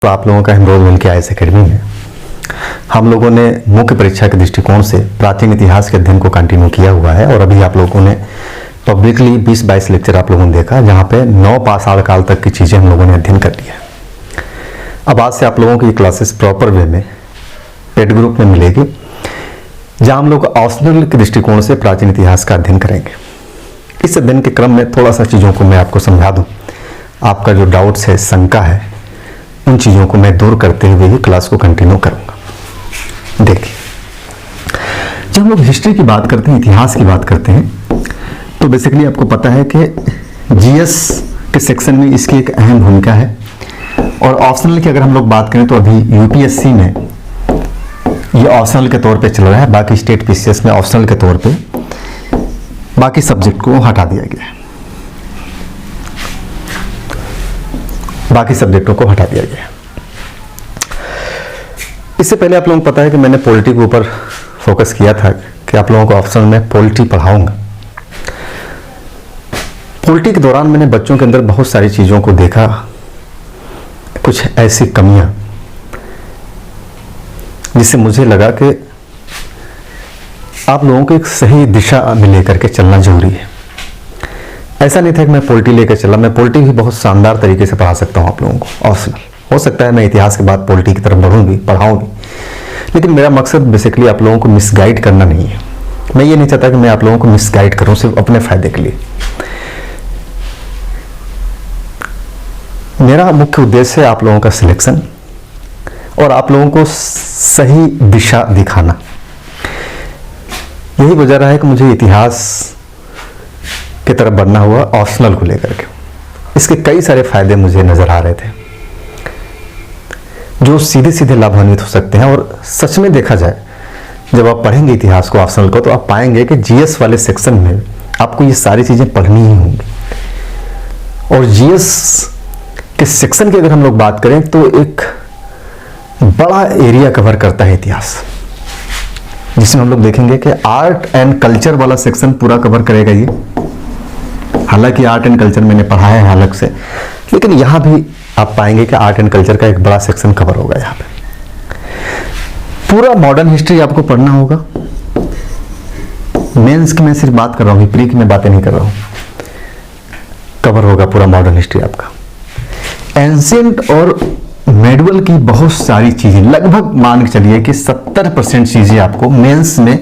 तो आप लोगों का एनरोलमेंट किया IAS एकेडमी में हम लोगों ने मुख्य परीक्षा के दृष्टिकोण से प्राचीन इतिहास के अध्ययन को कंटिन्यू किया हुआ है और अभी आप लोगों ने पब्लिकली 20-22 लेक्चर आप लोगों ने देखा, जहां पे 9 पाषाण काल तक की चीज़ें हम लोगों ने अध्ययन कर लिया है। अब आज से आप लोगों की ये क्लासेस प्रॉपर वे में पेड ग्रुप में मिलेगी, जहां हम लोग ऑप्शनल के दृष्टिकोण से प्राचीन इतिहास का अध्ययन करेंगे। इस अध्ययन के क्रम में थोड़ा सा चीज़ों को मैं आपको समझा दूँ, आपका जो डाउट्स है, शंका है, उन चीज़ों को मैं दूर करते हुए ही क्लास को कंटिन्यू करूंगा। देखिए, जब हम लोग हिस्ट्री की बात करते हैं, इतिहास की बात करते हैं, तो बेसिकली आपको पता है कि जीएस के सेक्शन में इसकी एक अहम भूमिका है। और ऑप्शनल की अगर हम लोग बात करें तो अभी यूपीएससी में ये ऑप्शनल के तौर पे चल रहा है, बाकी स्टेट पीसीएस में ऑप्शनल के तौर पे बाकी सब्जेक्ट को हटा दिया गया है, बाकी सब्जेक्टों को हटा दिया गया। इससे पहले आप लोगों को पता है कि मैंने पॉलिटी के ऊपर फोकस किया था कि आप लोगों को ऑप्शन में पॉलिटी पढ़ाऊंगा। पॉलिटी के दौरान मैंने बच्चों के अंदर बहुत सारी चीज़ों को देखा, कुछ ऐसी कमियां जिससे मुझे लगा कि आप लोगों को एक सही दिशा में लेकर के चलना जरूरी है। ऐसा नहीं था कि मैं पॉलिटी लेकर चला, मैं पॉलिटी भी बहुत शानदार तरीके से पढ़ा सकता हूँ आप लोगों को। ऑप्शनल हो सकता है मैं इतिहास के बाद पॉलिटी की तरफ बढ़ूँ भी, पढ़ाऊँ भी, लेकिन मेरा मकसद बेसिकली आप लोगों को मिसगाइड करना नहीं है। मैं ये नहीं चाहता कि मैं आप लोगों को मिसगाइड करूँ सिर्फ अपने फायदे के लिए। मेरा मुख्य उद्देश्य है आप लोगों का सिलेक्शन और आप लोगों को सही दिशा दिखाना। यही वजह रहा है कि मुझे इतिहास की तरफ बढ़ना हुआ ऑप्शनल को लेकर के। इसके कई सारे फायदे मुझे नजर आ रहे थे जो सीधे सीधे लाभान्वित हो सकते हैं। और सच में देखा जाए, जब आप पढ़ेंगे इतिहास को, ऑप्शनल को, तो आप पाएंगे कि जीएस वाले सेक्शन में आपको ये सारी चीजें पढ़नी ही होंगी। और जीएस के सेक्शन की अगर हम लोग बात करें तो एक बड़ा एरिया कवर करता है इतिहास, जिसमें हम लोग देखेंगे कि आर्ट एंड कल्चर वाला सेक्शन पूरा कवर करेगा ये। हालांकि आर्ट एंड कल्चर मैंने पढ़ा है अलग से, लेकिन यहां भी आप पाएंगे कि आर्ट एंड कल्चर का एक बड़ा सेक्शन कवर होगा। यहां पे पूरा मॉडर्न हिस्ट्री आपको पढ़ना होगा। मेंस की मैं सिर्फ बात कर रहा हूं, प्री की मैं बातें नहीं कर रहा हूं। कवर होगा पूरा मॉडर्न हिस्ट्री आपका। एंशिएंट और मेडिवल की बहुत सारी चीजें, लगभग मान के चलिए कि 70% चीजें आपको मेंस में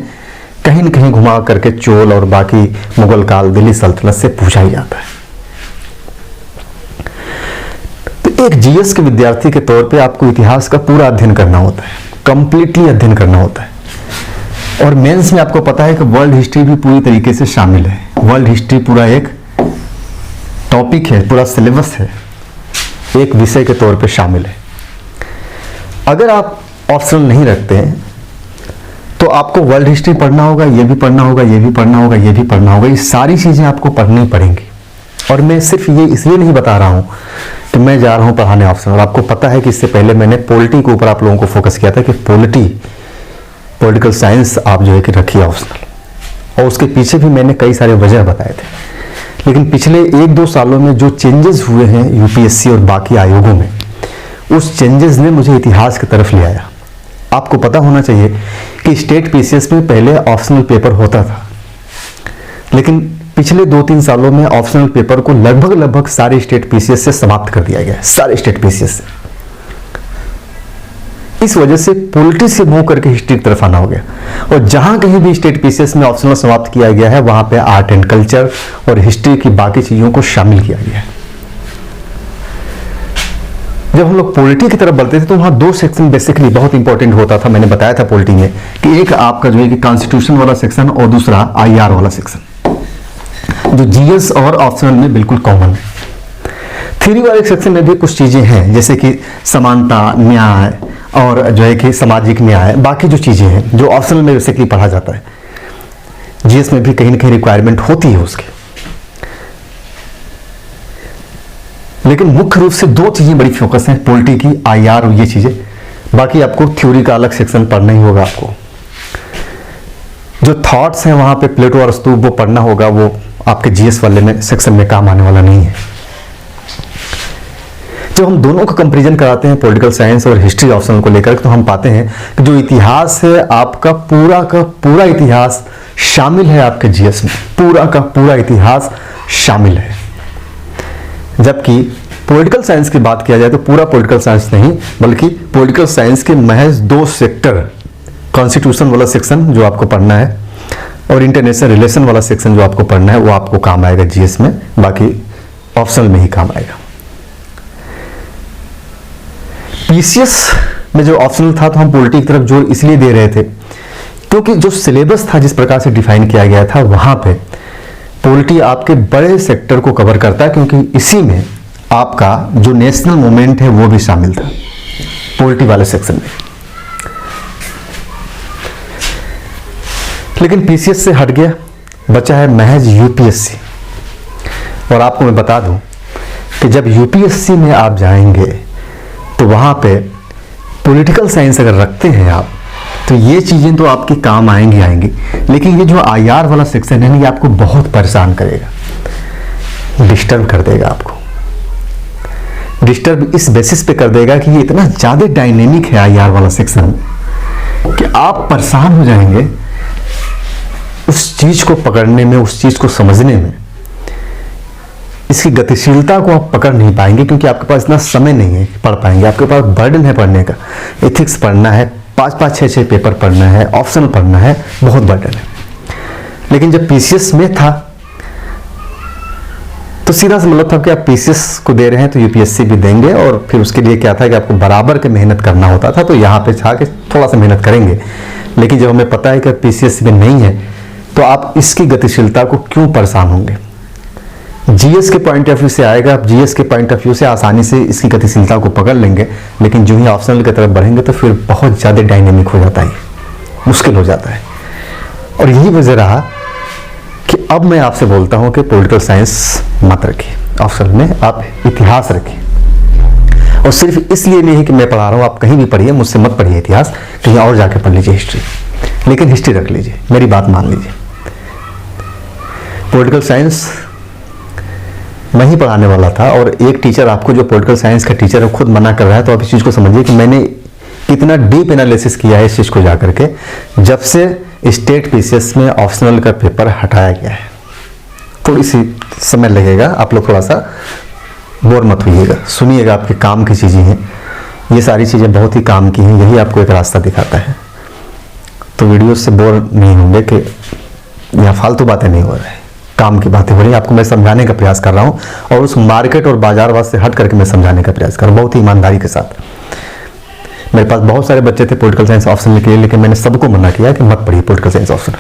कहीं न कहीं घुमा करके चोल और बाकी मुगल काल, दिल्ली सल्तनत से पूछा ही जाता है। तो एक जीएस के विद्यार्थी के तौर पे आपको इतिहास का पूरा अध्ययन करना होता है, कंप्लीटली अध्ययन करना होता है। और मेंस में आपको पता है कि वर्ल्ड हिस्ट्री भी पूरी तरीके से शामिल है। वर्ल्ड हिस्ट्री पूरा एक टॉपिक है, पूरा सिलेबस है, एक विषय के तौर पे शामिल है। अगर आप ऑप्शनल नहीं रखते हैं तो आपको वर्ल्ड हिस्ट्री पढ़ना होगा, ये भी पढ़ना होगा, ये भी पढ़ना होगा, ये भी पढ़ना होगा। ये सारी चीजें आपको पढ़नी पड़ेंगी। और मैं सिर्फ ये इसलिए नहीं बता रहा हूं कि मैं जा रहा हूं पढ़ाने ऑप्शनल। आपको पता है कि इससे पहले मैंने पॉलिटी के ऊपर आप लोगों को फोकस किया था कि पॉलिटिकल साइंस आप जो है कि रखिए ऑप्शनल, और उसके पीछे भी मैंने कई सारे वजह बताए थे। लेकिन पिछले 1-2 सालों में जो चेंजेस हुए हैं यूपीएससी और बाकी आयोगों में, उस चेंजेस ने मुझे इतिहास की तरफ ले आया। आपको पता होना चाहिए कि स्टेट पीसीएस में पहले ऑप्शनल पेपर होता था, लेकिन पिछले 2-3 सालों में ऑप्शनल पेपर को लगभग सारे स्टेट पीसीएस से समाप्त कर दिया गया है, सारे स्टेट पीसीएस से। इस वजह से पॉलिटी से मूव करके हिस्ट्री की तरफ आना हो गया। और जहां कहीं भी स्टेट पीसीएस में ऑप्शनल समाप्त किया गया है, वहां पे आर्ट एंड कल्चर और हिस्ट्री की बाकी चीजों को शामिल किया गया है। जब हम लोग पॉलिटी की तरफ बढ़ते थे तो वहां 2 सेक्शन बेसिकली बहुत इंपॉर्टेंट होता था। मैंने बताया था पॉलिटी में कि एक आपका जो है कि कॉन्स्टिट्यूशन वाला सेक्शन और दूसरा आईआर वाला सेक्शन, जो जीएस और ऑप्शनल में बिल्कुल कॉमन है। थ्योरी वाले सेक्शन में भी कुछ चीजें हैं, जैसे कि समानता, न्याय और जो है कि सामाजिक न्याय, बाकी जो चीजें हैं जो ऑप्शनल में बेसिकली पढ़ा जाता है। जीएस में भी कहीं ना कहीं रिक्वायरमेंट होती है उसकी। लेकिन मुख्य रूप से 2 चीजें बड़ी फोकस है, पॉलिटी की, आईआर और ये चीजें। बाकी आपको थ्योरी का अलग सेक्शन पढ़ना ही होगा। आपको जो थॉट्स हैं वहां पे प्लेटो और अरिस्टो, वो पढ़ना होगा। वो आपके जीएस वाले में सेक्शन में काम आने वाला नहीं है। जब हम दोनों का कंपैरिजन कराते हैं पॉलिटिकल साइंस और हिस्ट्री ऑप्शनल को लेकर, तो हम पाते हैं कि जो इतिहास है आपका पूरा का पूरा इतिहास शामिल है आपके जीएस में, पूरा का पूरा इतिहास शामिल है। जबकि पॉलिटिकल साइंस की बात किया जाए तो पूरा पॉलिटिकल साइंस नहीं, बल्कि पॉलिटिकल साइंस के महज 2 सेक्टर, कॉन्स्टिट्यूशन वाला सेक्शन जो आपको पढ़ना है और इंटरनेशनल रिलेशन वाला सेक्शन जो आपको पढ़ना है, वो आपको काम आएगा जीएस में, बाकी ऑप्शनल में ही काम आएगा। पीसीएस में जो ऑप्शनल था तो हम पॉलिटी की तरफ जोर इसलिए दे रहे थे क्योंकि जो सिलेबस था जिस प्रकार से डिफाइन किया गया था, वहां पे पॉलिटी आपके बड़े सेक्टर को कवर करता है, क्योंकि इसी में आपका जो नेशनल मूवमेंट है वो भी शामिल था पॉलिटी वाले सेक्शन में। लेकिन पीसीएस से हट गया, बचा है महज यूपीएससी। और आपको मैं बता दूं कि जब यूपीएससी में आप जाएंगे तो वहां पे पॉलिटिकल साइंस अगर रखते हैं आप, तो ये चीजें तो आपके काम आएंगी, लेकिन ये जो आईआर वाला सेक्शन है ना, ये आपको बहुत परेशान करेगा, डिस्टर्ब कर देगा आपको। डिस्टर्ब इस बेसिस पे कर देगा कि ये इतना ज्यादा डायनेमिक है आईआर वाला सेक्शन कि आप परेशान हो जाएंगे उस चीज को पकड़ने में, उस चीज को समझने में। इसकी गतिशीलता को आप पकड़ नहीं पाएंगे क्योंकि आपके पास इतना समय नहीं है पढ़ पाएंगे, आपके पास बर्डन है पढ़ने का। एथिक्स पढ़ना है, 5-5, 6-6 पेपर पढ़ना है, ऑप्शनल पढ़ना है, बहुत बर्डन है। लेकिन जब पीसीएस में था तो सीधा सा मतलब था कि आप पीसीएस को दे रहे हैं तो यूपीएससी भी देंगे, और फिर उसके लिए क्या था कि आपको बराबर के मेहनत करना होता था। तो यहाँ पे छा के थोड़ा सा मेहनत करेंगे, लेकिन जब हमें पता है कि पीसीएस में नहीं है तो आप इसकी गतिशीलता को क्यों परेशान होंगे। जीएस के पॉइंट ऑफ व्यू से आएगा, आप जीएस के पॉइंट ऑफ व्यू से आसानी से इसकी गतिशीलता को पकड़ लेंगे, लेकिन जो ही ऑप्शनल की तरफ बढ़ेंगे तो फिर बहुत ज़्यादा डायनेमिक हो जाता है, मुश्किल हो जाता है। और यही वजह रहा कि अब मैं आपसे बोलता हूं कि पॉलिटिकल साइंस मत रखिए, ऑप्शनल में आप इतिहास रखिए। और सिर्फ इसलिए नहीं है कि मैं पढ़ा रहा हूं, आप कहीं भी पढ़िए, मुझसे मत पढ़िए इतिहास, कहीं और जाके पढ़ लीजिए हिस्ट्री, लेकिन हिस्ट्री रख लीजिए, मेरी बात मान लीजिए। पॉलिटिकल साइंस मैं ही पढ़ाने वाला था और एक टीचर आपको, जो पॉलिटिकल साइंस का टीचर है, खुद मना कर रहा है, तो आप इस चीज़ को समझिए कि मैंने कितना डीप एनालिसिस किया है इस चीज़ को जाकर के, जब से स्टेट पीसीएस में ऑप्शनल का पेपर हटाया गया है। थोड़ी सी समय लगेगा, आप लोग थोड़ा सा बोर मत होइएगा, सुनिएगा, आपके काम की चीज़ें हैं ये सारी चीज़ें, बहुत ही काम की हैं, यही आपको एक रास्ता दिखाता है। तो वीडियो से बोर नहीं होंगे कि यहाँ फालतू बातें नहीं हो रही है, काम की बातें हो रही है, आपको मैं समझाने का प्रयास कर रहा हूँ, और उस मार्केट और बाजारवाद से हट करके मैं समझाने का प्रयास कर रहा हूँ, बहुत ही ईमानदारी के साथ। मेरे पास बहुत सारे बच्चे थे पॉलिटिकल साइंस ऑप्शनल के लिए, लेकिन मैंने सबको मना किया कि मत पढ़िए पॉलिटिकल साइंस ऑप्शनल।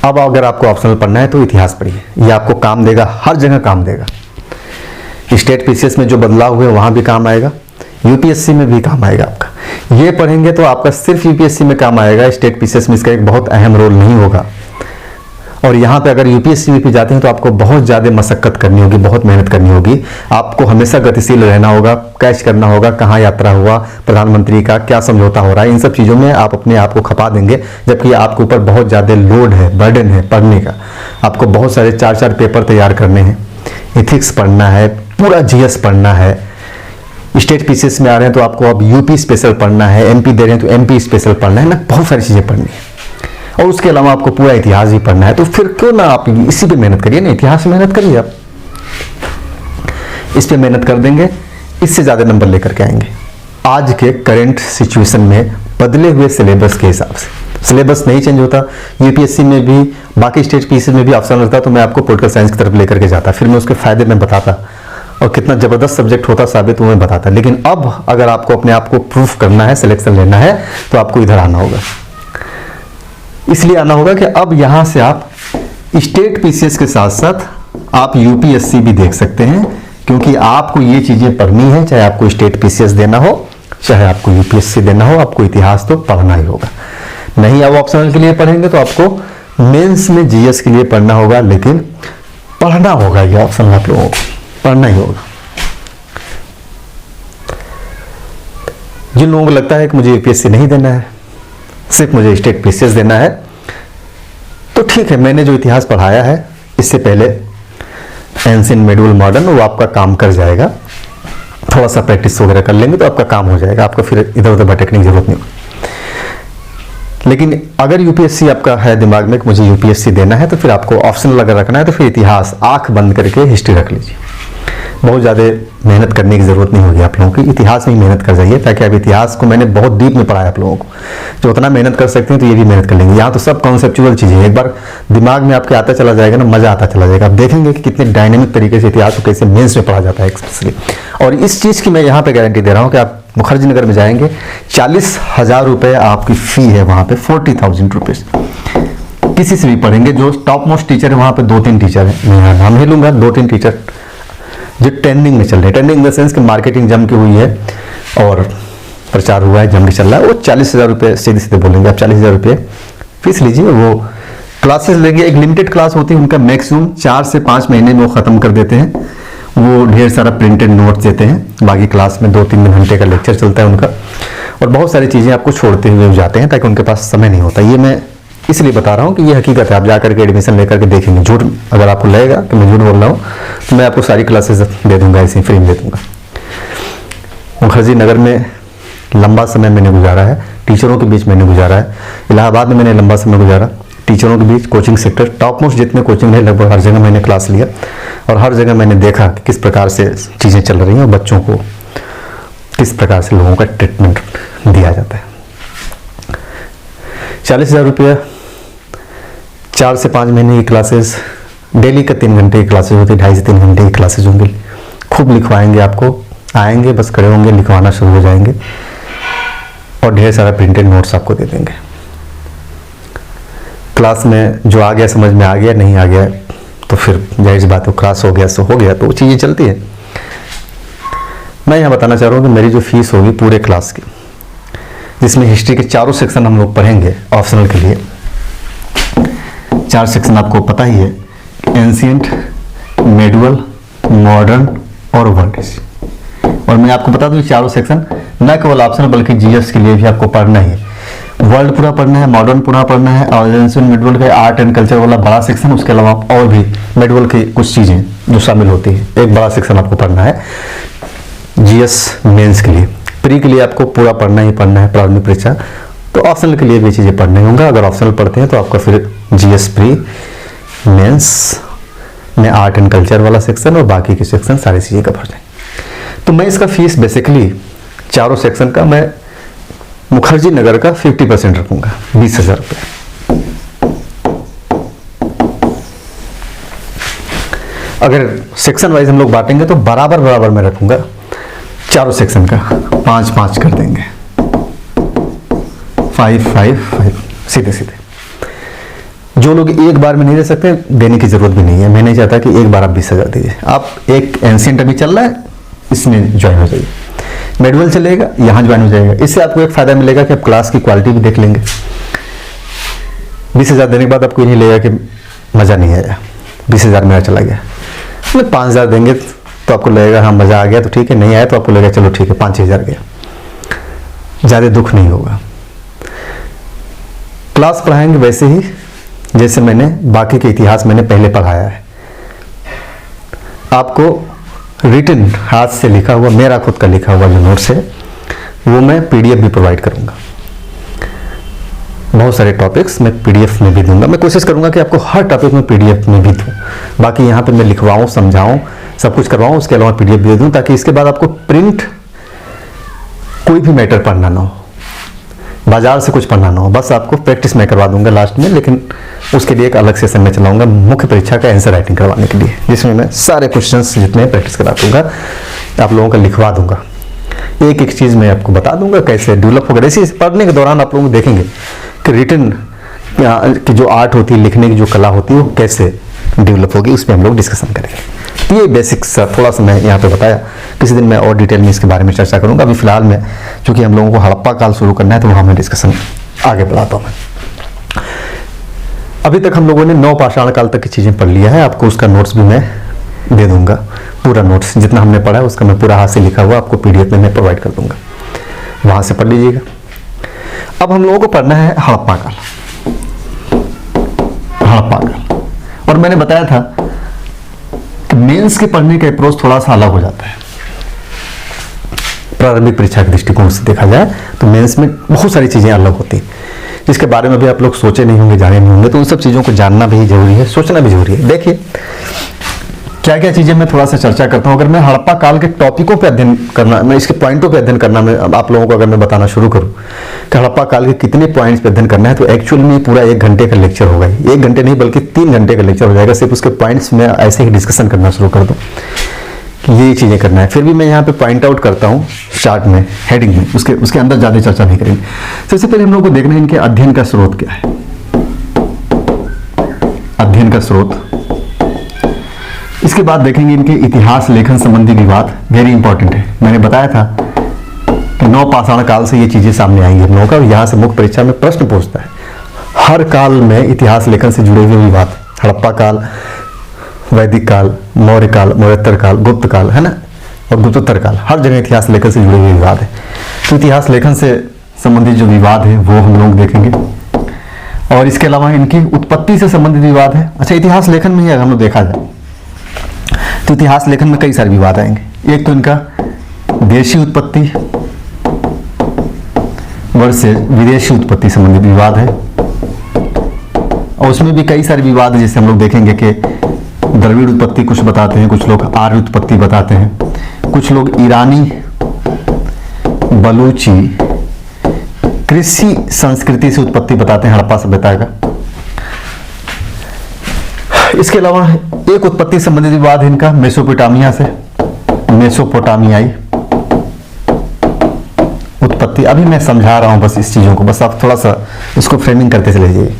अब अगर आपको ऑप्शनल पढ़ना है तो इतिहास पढ़िए, ये आपको काम देगा, हर जगह काम देगा। स्टेट पीसीएस में जो बदलाव हुए वहां भी काम आएगा, यूपीएससी में भी काम आएगा आपका। ये पढ़ेंगे तो आपका सिर्फ यूपीएससी में काम आएगा, स्टेट पीसीएस में इसका एक बहुत अहम रोल नहीं होगा। और यहाँ पे अगर यूपीएससी में भी जाते हैं तो आपको बहुत ज़्यादा मशक्कत करनी होगी, बहुत मेहनत करनी होगी, आपको हमेशा गतिशील रहना होगा, कैच करना होगा कहाँ यात्रा हुआ, प्रधानमंत्री का क्या समझौता हो रहा है, इन सब चीज़ों में आप अपने आप को खपा देंगे, जबकि आपके ऊपर बहुत ज़्यादा लोड है, बर्डन है पढ़ने का। आपको बहुत सारे 4-4 पेपर तैयार करने हैं, एथिक्स पढ़ना है, पूरा जीएस पढ़ना है। स्टेट पीसीएस में आ रहे हैं तो आपको अब यूपी स्पेशल पढ़ना है, एमपी दे रहे हैं तो एमपी स्पेशल पढ़ना है ना, बहुत सारी चीज़ें पढ़नी है। और उसके अलावा आपको पूरा इतिहास भी पढ़ना है, तो फिर क्यों ना आप इसी पे मेहनत करिए ना, इतिहास में मेहनत करिए, आप इस पे मेहनत कर देंगे, इससे ज़्यादा नंबर लेकर के आएंगे। आज के करंट सिचुएशन में बदले हुए सिलेबस के हिसाब से, सिलेबस नहीं चेंज होता, यूपीएससी में भी, बाकी स्टेट पीसीएस में भी ऑप्शन रहता, तो मैं आपको पॉलिटिकल साइंस की तरफ लेकर के जाता, फिर मैं उसके फायदे में बताता और कितना जबरदस्त सब्जेक्ट होता साबित मैं बताता। लेकिन अब अगर आपको अपने आप को प्रूफ करना है, सिलेक्शन लेना है, तो आपको इधर आना होगा। इसलिए आना होगा कि अब यहां से आप स्टेट पीसीएस के साथ साथ आप यूपीएससी भी देख सकते हैं, क्योंकि आपको ये चीजें पढ़नी है, चाहे आपको स्टेट पीसीएस देना हो, चाहे आपको यूपीएससी देना हो, आपको इतिहास तो पढ़ना ही होगा। नहीं आप ऑप्शनल के लिए पढ़ेंगे तो आपको मेंस में जीएस के लिए पढ़ना होगा, लेकिन पढ़ना होगा, ये ऑप्शनल आप लोगों को पढ़ना ही होगा। जिन लोगों को लगता है कि मुझे यूपीएससी नहीं देना है, सिर्फ मुझे स्टेट पीसीएस देना है, तो ठीक है, मैंने जो इतिहास पढ़ाया है इससे पहले एंशिएंट, मेडिवल, मॉडर्न, वो आपका काम कर जाएगा। थोड़ा सा प्रैक्टिस वगैरह कर लेंगे तो आपका काम हो जाएगा, आपका फिर इधर उधर भटकने की जरूरत नहीं होगी। लेकिन अगर यूपीएससी आपका है दिमाग में कि मुझे यूपीएससी देना है, तो फिर आपको ऑप्शनल अगर रखना है तो फिर इतिहास आंख बंद करके हिस्ट्री रख लीजिए। बहुत ज़्यादा मेहनत करने की ज़रूरत नहीं होगी आप लोगों की, इतिहास में ही मेहनत कर जाइए, ताकि अब इतिहास को मैंने बहुत डीप में पढ़ाया आप लोगों को, जो उतना मेहनत कर सकते हैं तो ये भी मेहनत कर लेंगे। यहाँ तो सब कॉन्सेप्चुअल चीज़ें हैं, एक बार दिमाग में आपके आता चला जाएगा ना, मज़ा आता चला जाएगा। आप देखेंगे कि कितने डायनेमिक तरीके से इतिहास को कैसे मेंस में पढ़ा जाता है एक्सपेशली। और इस चीज़ की मैं यहाँ पर गारंटी दे रहा हूँ कि आप मुखर्जी नगर में जाएंगे, 40,000 रुपये आपकी फ़ी है वहाँ पर, 40,000 रुपीज़। किसी से भी पढ़ेंगे, जो टॉप मोस्ट टीचर है वहाँ पे 2-3 टीचर हैं, मैं नाम ही लूँगा, 2-3 टीचर जो ट्रेंडिंग में चल रहे हैं। ट्रेंडिंग इन द सेंस कि मार्केटिंग जम की हुई है और प्रचार हुआ है, जम के चल रहा है। वो 40,000 रुपये सीधे सीधे बोलेंगे, आप 40,000 रुपये फीस लीजिए। वो क्लासेस लेंगे, एक लिमिटेड क्लास होती है उनका, मैक्सिमम 4 से 5 महीने में वो ख़त्म कर देते हैं। वो ढेर सारा प्रिंटेड नोट्स देते हैं, बाकी क्लास में 2-3 घंटे का लेक्चर चलता है उनका, और बहुत सारी चीज़ें आपको छोड़ते हुए जाते हैं ताकि उनके पास समय नहीं होता। ये मैं इसलिए बता रहा हूँ कि ये हकीकत है, आप जाकर के एडमिशन लेकर के देखेंगे। झूठ अगर आपको लगेगा कि मैं झूठ बोल रहा हूँ तो मैं आपको सारी क्लासेस दे दूंगा, ऐसे ही फ्री में दे दूंगा। मुखर्जी नगर में लंबा समय मैंने गुजारा है, टीचरों के बीच मैंने गुजारा है। इलाहाबाद में मैंने लंबा समय गुजारा टीचरों के बीच, कोचिंग सेक्टर, टॉप मोस्ट जितने कोचिंग है लगभग हर जगह मैंने क्लास लिया, और हर जगह मैंने देखा कि किस प्रकार से चीज़ें चल रही हैं और बच्चों को किस प्रकार से लोगों का ट्रीटमेंट दिया जाता है। 40,000 रुपया 4 से 5 महीने की क्लासेस, डेली का 3 घंटे की क्लासेस होती है, 2.5 से 3 घंटे की क्लासेस होंगी। खूब लिखवाएंगे आपको, आएंगे बस खड़े होंगे, लिखवाना शुरू हो जाएंगे, और ढेर सारा प्रिंटेड नोट्स आपको दे देंगे। क्लास में जो आ गया समझ में आ गया, नहीं आ गया तो फिर जाहिर सी बात है, क्लास हो गया सो हो गया, तो वो चीज़ें चलती है। मैं यहाँ बताना चाह रहा हूँ कि मेरी जो फीस होगी पूरे क्लास की, जिसमें हिस्ट्री के चारों सेक्शन हम लोग पढ़ेंगे ऑप्शनल के लिए। 4 सेक्शन आपको पता ही है, एंशिएंट, मेडिवल, मॉडर्न और वर्ल्ड हिस्ट्री। और मैं आपको बता दूं चारों सेक्शन न केवल ऑप्शनल बल्कि जीएस के लिए भी आपको पढ़ना है। वर्ल्ड पूरा पढ़ना है, मॉडर्न पूरा पढ़ना है, और एंशिएंट मेडिवल का आर्ट एंड कल्चर वाला बड़ा सेक्शन, उसके अलावा और भी मेडिवल की कुछ चीज़ें जो शामिल होती है, एक बड़ा सेक्शन आपको पढ़ना है जीएस मेंस के लिए। प्री के लिए आपको पूरा पढ़ना ही पढ़ना है, प्रारंभिक परीक्षा, तो ऑप्शनल के लिए भी चीज़ें पढ़ने होंगे। अगर ऑप्शनल पढ़ते हैं तो आपका फिर जीएस प्री, मेंस में आर्ट एंड कल्चर वाला सेक्शन और बाकी के सेक्शन सारी चीज़ें कवर जाएंगे। तो मैं इसका फीस बेसिकली चारों सेक्शन का मैं मुखर्जी नगर का 50% रखूंगा, 20,000 रुपये। अगर सेक्शन वाइज हम लोग बांटेंगे तो बराबर बराबर मैं रखूंगा, चारों सेक्शन का 5-5 कर देंगे, 5-5-5 सीधे सीधे। जो लोग एक बार में नहीं दे सकते, देने की जरूरत भी नहीं है। मैं नहीं चाहता कि एक बार आप 20,000 दीजिए। आप एक एंशिएंट अभी चल रहा है, इसमें ज्वाइन हो जाइए, मेडिवल चलेगा, यहाँ ज्वाइन हो जाएगा। इससे आपको एक फायदा मिलेगा कि आप क्लास की क्वालिटी भी देख लेंगे। 20,000 देने के बाद आपको ये नहीं लगेगा कि मज़ा नहीं आया, 20,000 मेरा चला गया। मतलब 5,000 देंगे तो आपको लगेगा हाँ मज़ा आ गया, तो ठीक है, नहीं आया तो आपको लगेगा चलो ठीक है 5-6,000 गया, ज़्यादा दुख नहीं होगा। क्लास पढ़ाएंगे वैसे ही जैसे मैंने बाकी के इतिहास मैंने पहले पढ़ाया है। आपको रिटन हाथ से लिखा हुआ, मेरा खुद का लिखा हुआ जो नोट्स है वो मैं पीडीएफ भी प्रोवाइड करूंगा। बहुत सारे टॉपिक्स मैं पीडीएफ में भी दूंगा। मैं कोशिश करूंगा कि आपको हर टॉपिक में पीडीएफ में भी दूं। बाकी यहाँ पे मैं लिखवाऊं, समझाऊं, सब कुछ करवाऊं, उसके अलावा पीडीएफ भी दे दूं, ताकि इसके बाद आपको प्रिंट कोई भी मैटर पढ़ना ना हो, बाजार से कुछ पढ़ना ना हो। बस आपको प्रैक्टिस मैं करवा दूंगा लास्ट में, लेकिन उसके लिए एक अलग सेशन में चलाऊंगा मुख्य परीक्षा का आंसर राइटिंग करवाने के लिए, जिसमें मैं सारे क्वेश्चंस जितने प्रैक्टिस करा दूंगा, आप लोगों का लिखवा दूंगा। एक एक चीज़ मैं आपको बता दूंगा कैसे डेवलप होगा। इसी पढ़ने के दौरान आप लोग देखेंगे कि रिटन की जो आर्ट होती है, लिखने की जो कला होती है, वो कैसे डेवलप होगी, उस पर हम लोग डिस्कशन करेंगे। ये बेसिक्स थोड़ा सा मैं यहाँ पे बताया, किसी दिन मैं और डिटेल में इसके बारे में चर्चा करूँगा। अभी फिलहाल में चूँकि हम लोगों को हड़प्पा काल शुरू करना है, तो वहाँ मैं डिस्कशन आगे बढ़ाता हूँ। अभी तक हम लोगों ने 9 पाषाण काल तक की चीज़ें पढ़ लिया है। आपको उसका नोट्स भी मैं दे दूंगा, पूरा नोट्स जितना हमने पढ़ा है उसका मैं पूरा हाथ से लिखा हुआ आपको पीडीएफ में मैं प्रोवाइड कर दूंगा, वहाँ से पढ़ लीजिएगा। अब हम लोगों को पढ़ना है हड़प्पा काल। हड़प्पा काल, और मैंने बताया था कि मेंस के पढ़ने का अप्रोच थोड़ा सा अलग हो जाता है। प्रारंभिक परीक्षा के दृष्टिकोण से देखा जाए तो मेंस में बहुत सारी चीजें अलग होती हैं, जिसके बारे में भी आप लोग सोचे नहीं होंगे, जाने नहीं होंगे, तो उन सब चीजों को जानना भी जरूरी है, सोचना भी जरूरी है। देखिए क्या क्या चीजें मैं थोड़ा सा चर्चा करता हूं। अगर मैं हड़प्पा काल के टॉपिकों पे अध्ययन करना, मैं इसके पॉइंटों पे अध्ययन करना, मैं आप लोगों को अगर मैं बताना शुरू करूं कि हड़प्पा काल के कितने पॉइंट्स पे अध्ययन करना है, तो एक्चुअली में पूरा 1 घंटे का लेक्चर होगा। 1 घंटे नहीं बल्कि 3 घंटे का लेक्चर हो जाएगा, सिर्फ उसके पॉइंट्स में ऐसे ही डिस्कशन करना शुरू कर दूं कि ये चीजें करना है। फिर भी मैं यहाँ पे पॉइंट आउट करता हूँ चार्ट में, हेडिंग में, उसके अंदर ज्यादा चर्चा नहीं करेंगे। सबसे पहले हम लोग को देखना है इनके अध्ययन का स्रोत क्या है। अध्ययन का स्रोत, इसके बाद देखेंगे इनके इतिहास लेखन संबंधी विवाद, वेरी इंपॉर्टेंट है। मैंने बताया था कि नवपाषाण काल से ये चीजें सामने आएंगी हम लोगों का, और यहाँ से मुख्य परीक्षा में प्रश्न पूछता है। हर काल में इतिहास लेखन से जुड़े हुए विवाद, हड़प्पा काल, वैदिक काल, मौर्य काल, मौर्योत्तर काल, गुप्त काल, है ना, और गुप्तोत्तर काल, हर जगह इतिहास लेखन से जुड़े हुए विवाद है। तो इतिहास लेखन से संबंधित जो विवाद है वो हम लोग देखेंगे, और इसके अलावा इनकी उत्पत्ति से संबंधित विवाद है। अच्छा, इतिहास लेखन में ही अगर हम लोग देखा जाए तो इतिहास लेखन में कई सारे विवाद आएंगे। एक तो इनका देशी उत्पत्ति वर्सेस विदेशी उत्पत्ति संबंधित विवाद है, और उसमें भी कई सारे विवाद है। जैसे हम लोग देखेंगे कि द्रविड़ उत्पत्ति कुछ बताते हैं, कुछ लोग आर्य उत्पत्ति बताते हैं, कुछ लोग ईरानी, बलूची, कृषि संस्कृति से उत्पत्ति बताते हैं हड़प्पा सभ्यता का। इसके अलावा एक उत्पत्ति संबंधित विवाद है इनका मेसोपोटामिया से, मेसोपोटामियाई उत्पत्ति। अभी मैं समझा रहा हूं बस इस चीजों को, बस आप थोड़ा सा इसको फ्रेमिंग करते चले जाइए।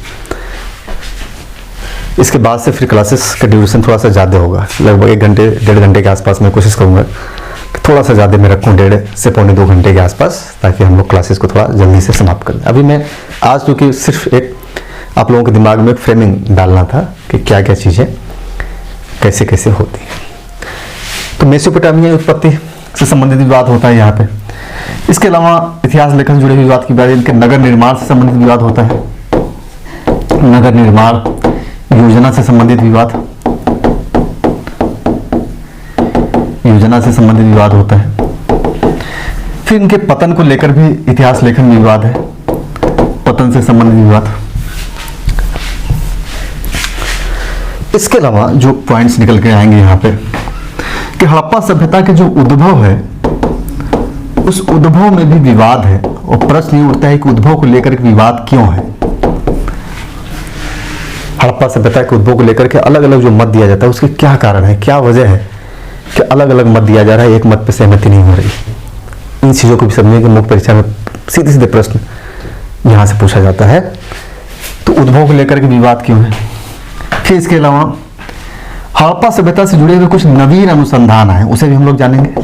इसके बाद से फिर क्लासेस का ड्यूरेशन थोड़ा सा ज़्यादा होगा, लगभग 1 घंटे 1.5 घंटे के आसपास मैं कोशिश करूँगा कि थोड़ा सा ज़्यादा मैं रखूँ, 1.5 से पौने 2 घंटे के आसपास, ताकि हम लोग क्लासेस को थोड़ा जल्दी से समाप्त कर दें। अभी मैं आज क्योंकि सिर्फ एक आप लोगों के दिमाग में एक फ्रेमिंग डालना था कि क्या क्या चीज़ें कैसे कैसे होती हैं। तो मेसोपोटामिया उत्पत्ति से संबंधित विवाद होता है यहाँ पे। इसके अलावा इतिहास लेखन जुड़े विवाद की बात, इनके नगर निर्माण से संबंधित विवाद होता है, नगर निर्माण योजना से संबंधित विवाद, योजना से संबंधित विवाद होता है। फिर इनके पतन को लेकर भी इतिहास लेखन में विवाद है, पतन से संबंधित विवाद। इसके अलावा जो पॉइंट्स निकल के आएंगे यहाँ पे कि हड़प्पा सभ्यता के जो उद्भव है, उस उद्भव में भी विवाद है, और प्रश्न ये उठता है कि उद्भव को लेकर के विवाद क्यों है। हड़प्पा सभ्यता के उद्भव को लेकर के अलग अलग जो मत दिया जाता है, उसके क्या कारण है, क्या वजह है कि अलग अलग मत दिया जा रहा है, एक मत पे सहमति नहीं हो रही। इन चीजों को भी समझने के मुख्य परीक्षा में सीधे सीधे प्रश्न यहां से पूछा जाता है। तो उद्भव को लेकर के विवाद क्यों है। फिर इसके अलावा हड़प्पा सभ्यता से जुड़े हुए कुछ नवीन अनुसंधान है, उसे भी हम लोग जानेंगे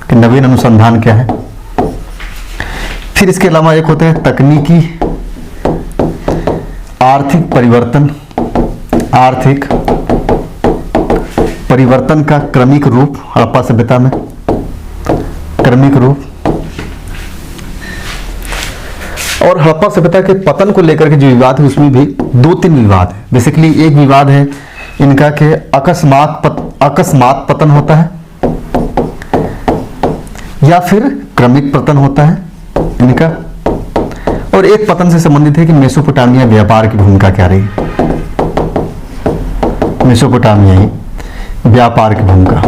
कि नवीन अनुसंधान क्या है। फिर इसके अलावा एक होता है तकनीकी आर्थिक परिवर्तन, आर्थिक परिवर्तन का क्रमिक रूप हड़प्पा सभ्यता में, क्रमिक रूप। और हड़प्पा सभ्यता के पतन को लेकर के जो विवाद है, उसमें भी 2-3 विवाद है। बेसिकली एक विवाद है इनका कि अकस्मात पतन होता है या फिर क्रमिक पतन होता है इनका, और एक पतन से संबंधित है कि मेसोपोटामिया व्यापार की भूमिका क्या रही, मेसोपोटामियाई व्यापार की भूमिका।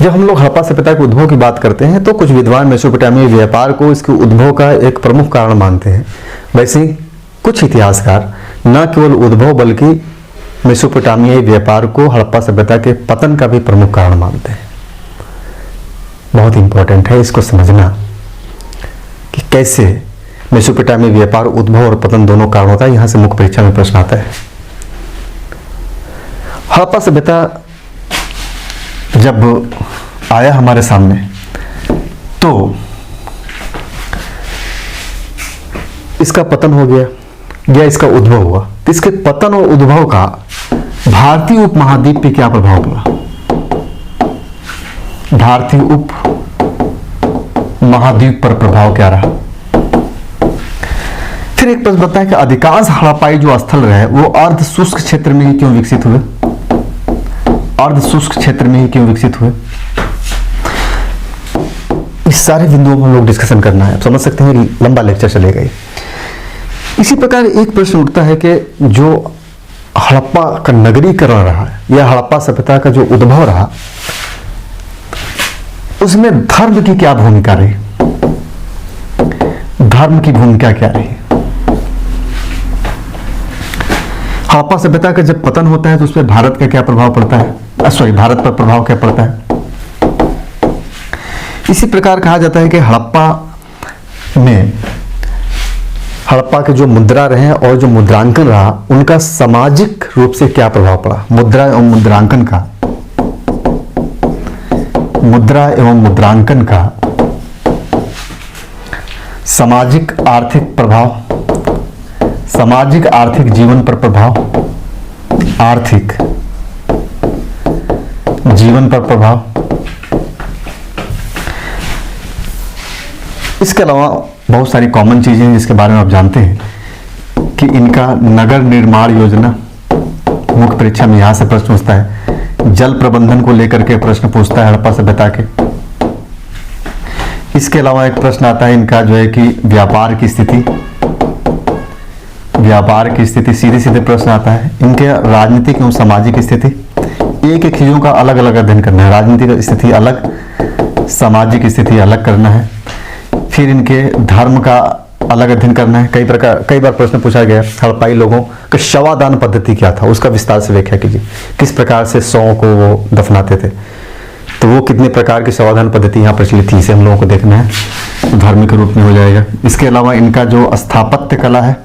जब हम लोग हड़प्पा सभ्यता के उद्भव की बात करते हैं तो कुछ विद्वान मेसोपोटामियाई व्यापार को इसके उद्भव का एक प्रमुख कारण मानते हैं। वैसे कुछ इतिहासकार न केवल उद्भव बल्कि मेसोपोटामियाई व्यापार को हड़प्पा सभ्यता के पतन का भी प्रमुख कारण मानते हैं। बहुत इंपॉर्टेंट है इसको समझना कि कैसे मेसोपोटामियाई व्यापार उद्भव और पतन दोनों कारण होता है। यहां से मुख्य परीक्षा में प्रश्न आता है। हड़प्पा सभ्यता जब आया हमारे सामने तो इसका पतन हो गया या इसका उद्भव हुआ, तो इसके पतन और उद्भव का भारतीय उपमहाद्वीप पे क्या प्रभाव पड़ा, भारतीय उप महाद्वीप पर प्रभाव क्या रहा। फिर एक प्रश्न बताया कि अधिकांश हड़प्पाई जो स्थल रहे वो अर्ध शुष्क क्षेत्र में ही क्यों विकसित हुए? अर्ध शुष्क क्षेत्र में ही क्यों विकसित हुए? इस सारे बिंदुओं पर हम लोग डिस्कशन करना है। आप समझ सकते हैं लंबा लेक्चर चलेगा। इसी प्रकार एक प्रश्न उठता है कि जो हड़प्पा का नगरीकरण रहा या हड़प्पा सभ्यता का जो उद्भव रहा उसमें धर्म की क्या भूमिका रही? धर्म की भूमिका क्या रही? हड़प्पा सभ्यता का जब पतन होता है तो उस पर भारत का क्या प्रभाव पड़ता है? भारत पर प्रभाव क्या पड़ता है? इसी प्रकार कहा जाता है कि हड़प्पा के जो मुद्रा रहे और जो मुद्रांकन रहा उनका सामाजिक रूप से क्या प्रभाव पड़ा? मुद्रा एवं मुद्रांकन का सामाजिक आर्थिक प्रभाव, सामाजिक आर्थिक जीवन पर प्रभाव, आर्थिक जीवन पर प्रभाव। इसके अलावा बहुत सारी कॉमन चीजें हैं जिसके बारे में आप जानते हैं कि इनका नगर निर्माण योजना, मुख्य परीक्षा में यहां से प्रश्न पूछता है। जल प्रबंधन को लेकर के प्रश्न पूछता है हड़प्पा सभ्यता के। इसके अलावा एक प्रश्न आता है इनका जो है कि व्यापार की स्थिति सीधे सीधे प्रश्न आता है। इनके राजनीतिक एवं सामाजिक स्थिति, एक एक चीजों का अलग अलग अध्ययन करना है। राजनीतिक स्थिति अलग, सामाजिक स्थिति अलग करना है। फिर इनके धर्म का अलग अध्ययन करना है। कई बार प्रश्न पूछा गया हड़प्पाई लोगों का शवादान पद्धति क्या था, उसका विस्तार से व्याख्या कीजिए। किस प्रकार से शवों को वो दफनाते थे, तो वो कितने प्रकार की शवादान पद्धति यहाँ प्रचलित थी, इसे हम लोगों को देखना है, तो धार्मिक रूप में हो जाएगा। इसके अलावा इनका जो स्थापत्य कला है,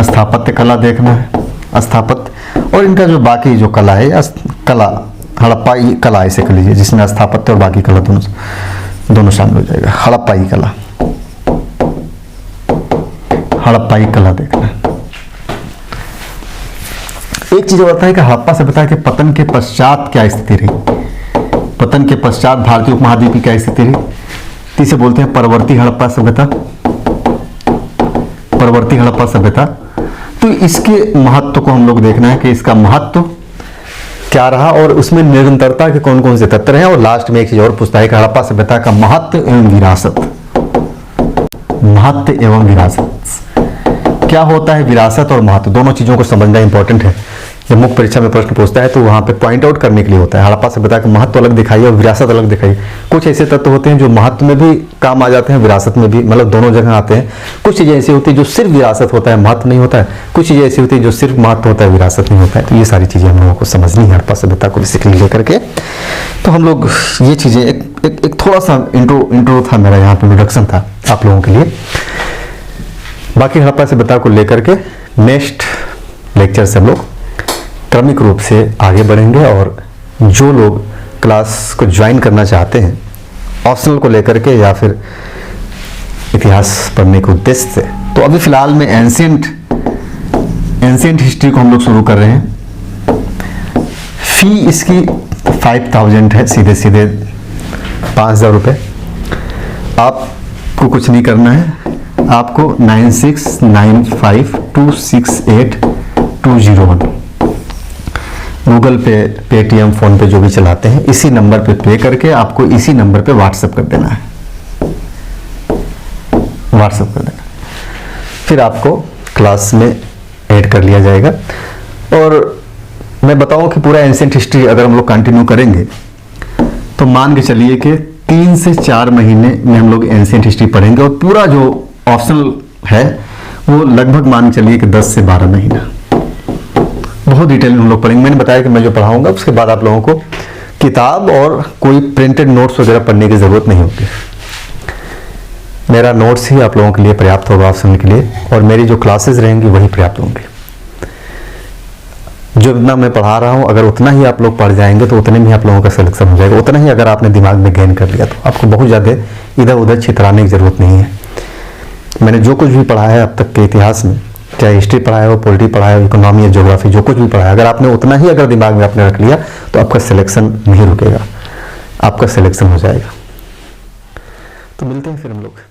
स्थापत्य कला देखना है, स्थापत्य, और इनका जो बाकी जो कला है, कला हड़प्पाई कला ऐसे कर लीजिए जिसमें स्थापत्य और बाकी कला दोनों शामिल हो जाएगा। हड़प्पाई कला देखना। एक चीज और है कि हड़प्पा सभ्यता के पतन के पश्चात क्या स्थिति रही? पतन के पश्चात भारतीय उपमहाद्वीप की क्या स्थिति रही? इसे बोलते हैं परवर्ती हड़प्पा सभ्यता। परवर्ती हड़प्पा सभ्यता, तो इसके महत्व को हम लोग देखना है कि इसका महत्व क्या रहा और उसमें निरंतरता के कौन कौन से तत्व हैं। और लास्ट में एक चीज और पूछता है कि हड़प्पा सभ्यता का महत्व एवं विरासत। महत्व एवं विरासत क्या होता है? विरासत और महत्व दोनों चीजों को समझना इंपॉर्टेंट है। जब मुख्य परीक्षा में प्रश्न पूछता है तो वहां पे पॉइंट आउट करने के लिए होता है। हड़प्पा सभ्यता का महत्व अलग दिखाइए और विरासत अलग दिखाइए। कुछ ऐसे तत्व होते हैं जो महत्व में भी काम आ जाते हैं, विरासत में भी, मतलब दोनों जगह आते हैं। कुछ चीजें ऐसी होती है जो सिर्फ विरासत होता है, महत्व नहीं होता है। कुछ चीजें ऐसी होती है जो सिर्फ महत्व होता है, विरासत नहीं होता है। तो ये सारी चीजें हम लोगों को समझनी है हड़प्पा सभ्यता को बेसिकली लेकर के। तो हम लोग ये चीजें एक थोड़ा सा इंट्रो था मेरा, यहाँ पे इंट्रोडक्शन था आप लोगों के लिए। बाकी हड़प्पा सभ्यता को लेकर के नेक्स्ट लेक्चर से हम लोग क्रमिक रूप से आगे बढ़ेंगे। और जो लोग क्लास को ज्वाइन करना चाहते हैं ऑप्शनल को लेकर के या फिर इतिहास पढ़ने के उद्देश्य से, तो अभी फिलहाल में एंशिएंट हिस्ट्री को हम लोग शुरू कर रहे हैं। फी इसकी 5000 है, सीधे 5000 रुपये। आपको कुछ नहीं करना है, आपको 9695268201 गूगल पे, पेटीएम, फोन पे जो भी चलाते हैं इसी नंबर पे करके आपको इसी नंबर पे व्हाट्सएप कर देना है। व्हाट्सएप कर देना, फिर आपको क्लास में ऐड कर लिया जाएगा। और मैं बताऊं कि पूरा एंशिएंट हिस्ट्री अगर हम लोग कंटिन्यू करेंगे तो मान के चलिए कि 3 से 4 महीने में हम लोग एंशिएंट हिस्ट्री पढ़ेंगे। और पूरा जो ऑप्शनल है वो लगभग मान चलिए कि 10 से 12 महीना बहुत डिटेल में हम लोग पढ़ेंगे। मैंने बताया कि मैं जो पढ़ाऊंगा उसके बाद आप लोगों को किताब और कोई प्रिंटेड नोट्स वगैरह पढ़ने की जरूरत नहीं होगी। मेरा नोट्स ही आप लोगों के लिए पर्याप्त होगा ऑप्शन के लिए, और मेरी जो क्लासेस रहेंगी वही पर्याप्त होंगी। जो इतना मैं पढ़ा रहा हूं अगर उतना ही आप लोग पढ़ जाएंगे तो उतने में आप लोगों का सिलेक्शन हो जाएगा। उतना ही अगर आपने दिमाग में गेन कर लिया तो आपको बहुत ज़्यादा इधर उधर छितराने की जरूरत नहीं है। मैंने जो कुछ भी पढ़ा है अब तक के इतिहास में, चाहे हिस्ट्री पढ़ाया हो, पॉलिटी पढ़ाया हो, इकोनॉमी या ज्योग्राफी, जो कुछ भी पढ़ाया, अगर आपने उतना ही अगर दिमाग में आपने रख लिया तो आपका सिलेक्शन नहीं रुकेगा, आपका सिलेक्शन हो जाएगा। तो मिलते हैं फिर हम लोग।